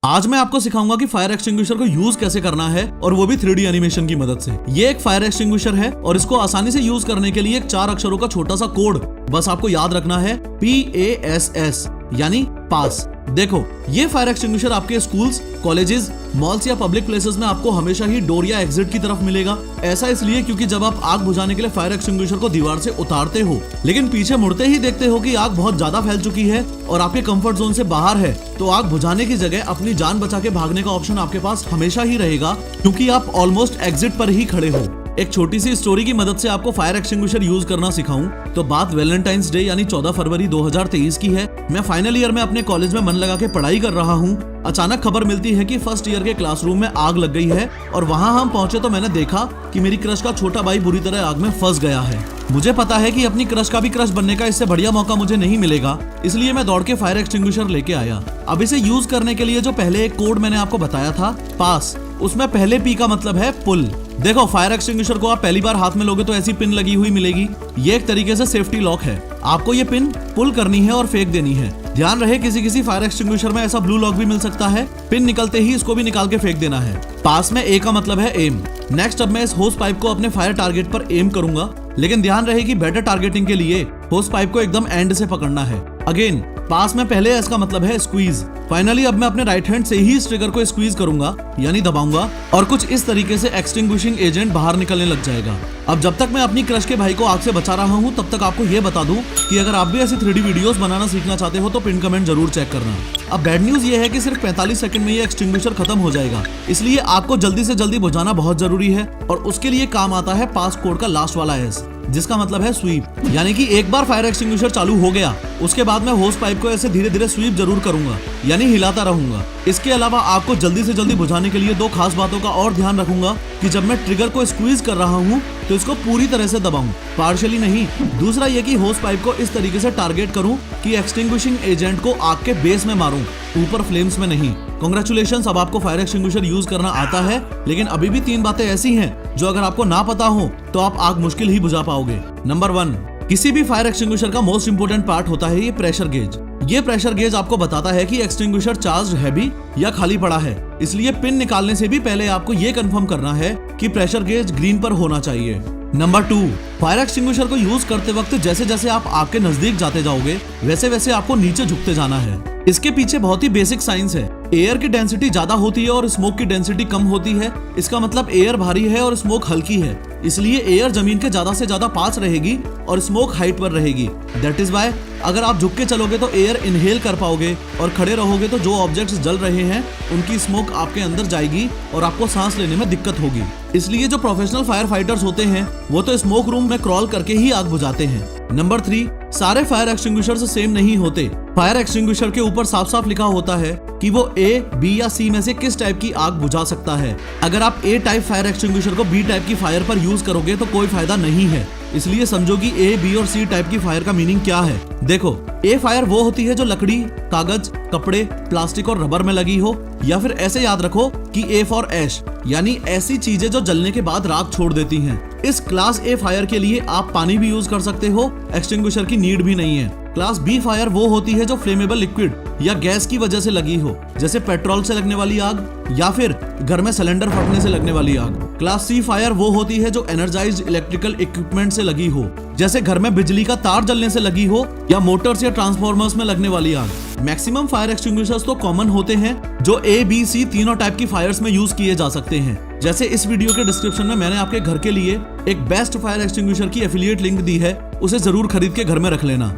आज मैं आपको सिखाऊंगा कि फायर एक्सटिंग्विशर को यूज कैसे करना है और वो भी 3D एनिमेशन की मदद से। ये एक फायर एक्सटिंग्विशर है और इसको आसानी से यूज करने के लिए एक 4 अक्षरों का छोटा सा कोड बस आपको याद रखना है, PASS यानी पास। देखो, ये फायर एक्सटिंग्विशर आपके स्कूल्स, कॉलेजेस, मॉल्स या पब्लिक प्लेसेस में आपको हमेशा ही डोर या एग्जिट की तरफ मिलेगा। ऐसा इसलिए क्योंकि जब आप आग बुझाने के लिए फायर एक्सटिंग्विशर को दीवार से उतारते हो लेकिन पीछे मुड़ते ही देखते हो कि आग बहुत ज्यादा फैल चुकी है और आपके कंफर्ट जोन से बाहर है, तो आग बुझाने की जगह अपनी जान बचा के भागने का ऑप्शन आपके पास हमेशा ही रहेगा, क्योंकि आप ऑलमोस्ट एग्जिट पर ही खड़े हो। एक छोटी सी स्टोरी की मदद से आपको फायर एक्सटिंग्विशर यूज करना सिखाऊं तो बात वैलेंटाइंस डे यानी 14 फरवरी 2023 की है। मैं फाइनल ईयर में अपने कॉलेज में मन लगा के पढ़ाई कर रहा हूं। अचानक खबर मिलती है कि फर्स्ट ईयर के क्लासरूम में आग लग गई है और वहां हम पहुंचे तो मैंने देखा कि मेरी क्रश का छोटा भाई बुरी तरह आग में फंस गया है। मुझे पता है कि अपनी क्रश का भी क्रश बनने का इससे बढ़िया मौका मुझे नहीं मिलेगा, इसलिए मैं दौड़ के फायर एक्सटिंग्विशर लेके आया। अब इसे यूज करने के लिए जो पहले एक कोड मैंने आपको बताया था, पास, उसमें पहले P का मतलब है पुल। देखो, फायर एक्सटिंग्विशर को आप पहली बार हाथ में लोगे तो ऐसी पिन लगी हुई मिलेगी। ये एक तरीके से सेफ्टी लॉक है। आपको ये पिन पुल करनी है और फेंक देनी है। ध्यान रहे, किसी फायर एक्सटिंग्विशर में ऐसा ब्लू लॉक भी मिल सकता है। पिन निकलते ही इसको भी निकाल के फेंक देना है। पास में A का मतलब है एम। नेक्स्ट, अब मैं इस होस पाइप को अपने फायर टारगेट पर एम करूंगा, लेकिन ध्यान रहे कि बेटर टारगेटिंग के लिए होस पाइप को एकदम एंड से पकड़ना है। अगेन, पास में पहले S का मतलब है स्क्वीज। फाइनली अब मैं अपने राइट हैंड से ही इस ट्रिगर को स्क्वीज करूंगा यानी दबाऊंगा और कुछ इस तरीके से एक्सटिंग्विशिंग एजेंट बाहर निकलने लग जाएगा। अब जब तक मैं अपनी क्रश के भाई को आग से बचा रहा हूं, तब तक आपको ये बता दूं कि अगर आप भी ऐसी 3D वीडियोस बनाना सीखना चाहते हो तो पिन कमेंट जरूर चेक करना। अब बैड न्यूज ये है कि सिर्फ 45 सेकंड में ये एक्सटिंग्विशर खत्म हो जाएगा, इसलिए आग को जल्दी से जल्दी बुझाना बहुत जरूरी है और उसके लिए काम आता है पास कोड का लास्ट वाला S, जिसका मतलब है स्वीप। यानी कि एक बार फायर एक्सटिंग्विशर चालू हो गया, उसके बाद मैं होस पाइप को ऐसे धीरे धीरे स्वीप जरूर करूंगा यानी हिलाता रहूंगा। इसके अलावा आग को जल्दी से जल्दी बुझाने के लिए 2 खास बातों का और ध्यान रखूंगा कि जब मैं ट्रिगर को स्क्वीज कर रहा हूं तो इसको पूरी तरह से दबाऊं, पार्शियली नहीं। दूसरा ये कि होस पाइप को इस तरीके से टारगेट करूं कि एक्सटिंग्विशिंग एजेंट को आग के बेस में मारूं, ऊपर फ्लेम्स में नहीं। कांग्रेचुलेशंस, अब आपको फायर एक्सटिंग्विशर यूज करना आता है, लेकिन अभी भी 3 बातें ऐसी हैं जो अगर आपको ना पता हो तो आप आग मुश्किल ही बुझा पाओगे। नंबर 1, किसी भी फायर एक्सटिंग्विशर का मोस्ट इंपोर्टेंट पार्ट होता है ये प्रेशर गेज। ये प्रेशर गेज आपको बताता है कि एक्सटिंग्विशर चार्ज है भी या खाली पड़ा है, इसलिए पिन निकालने से भी पहले आपको ये कंफर्म करना है कि प्रेशर गेज ग्रीन पर होना चाहिए। नंबर 2, फायर एक्सटिंग्विशर को यूज करते वक्त जैसे जैसे आप आग के नजदीक जाते जाओगे वैसे वैसे आपको नीचे झुकते जाना है। इसके पीछे बहुत ही बेसिक साइंस है। एयर की डेंसिटी ज्यादा होती है और स्मोक की डेंसिटी कम होती है। इसका मतलब एयर भारी है और स्मोक हल्की है, इसलिए एयर जमीन के ज्यादा से ज्यादा पास रहेगी और स्मोक हाइट पर रहेगी। दैट इज वाई अगर आप झुक के चलोगे तो एयर इनहेल कर पाओगे और खड़े रहोगे तो जो ऑब्जेक्ट्स जल रहे हैं उनकी स्मोक आपके अंदर जाएगी और आपको सांस लेने में दिक्कत होगी। इसलिए जो प्रोफेशनल फायर फाइटर्स होते हैं वो तो स्मोक रूम में क्रॉल करके ही आग बुझाते हैं। नंबर 3, सारे फायर एक्सटिंग्विशर्स सेम नहीं होते। फायर एक्सटिंग्विशर के ऊपर साफ साफ लिखा होता है कि वो A, B या C में से किस टाइप की आग बुझा सकता है। अगर आप A टाइप फायर एक्सटिंग्विशर को B टाइप की फायर पर यूज करोगे तो कोई फायदा नहीं है। इसलिए समझो कि A, B और C टाइप की फायर का मीनिंग क्या है। देखो, A फायर वो होती है जो लकड़ी, कागज, कपड़े, प्लास्टिक और रबर में लगी हो, या फिर ऐसे याद रखो कि A फॉर ऐश यानी ऐसी चीजें जो जलने के बाद राख छोड़ देती हैं। इस क्लास A फायर के लिए आप पानी भी यूज कर सकते हो, एक्सटिंग्विशर की नीड भी नहीं है। क्लास B फायर वो होती है जो फ्लेमेबल लिक्विड या गैस की वजह से लगी हो, जैसे पेट्रोल से लगने वाली आग या फिर घर में सिलेंडर फटने से लगने वाली आग। क्लास C फायर वो होती है जो एनर्जाइज्ड इलेक्ट्रिकल इक्विपमेंट से लगी हो, जैसे घर में बिजली का तार जलने से लगी हो या मोटर्स या ट्रांसफॉर्मर्स में लगने वाली आग। मैक्सिमम फायर एक्सटिंग्विशर्स तो कॉमन होते हैं जो A, B, C तीनों टाइप की फायर्स में यूज किए जा सकते हैं। जैसे इस वीडियो के डिस्क्रिप्शन में मैंने आपके घर के लिए एक बेस्ट फायर एक्सटिंग्विशर की एफिलिएट लिंक दी है, उसे जरूर खरीद के घर में रख लेना।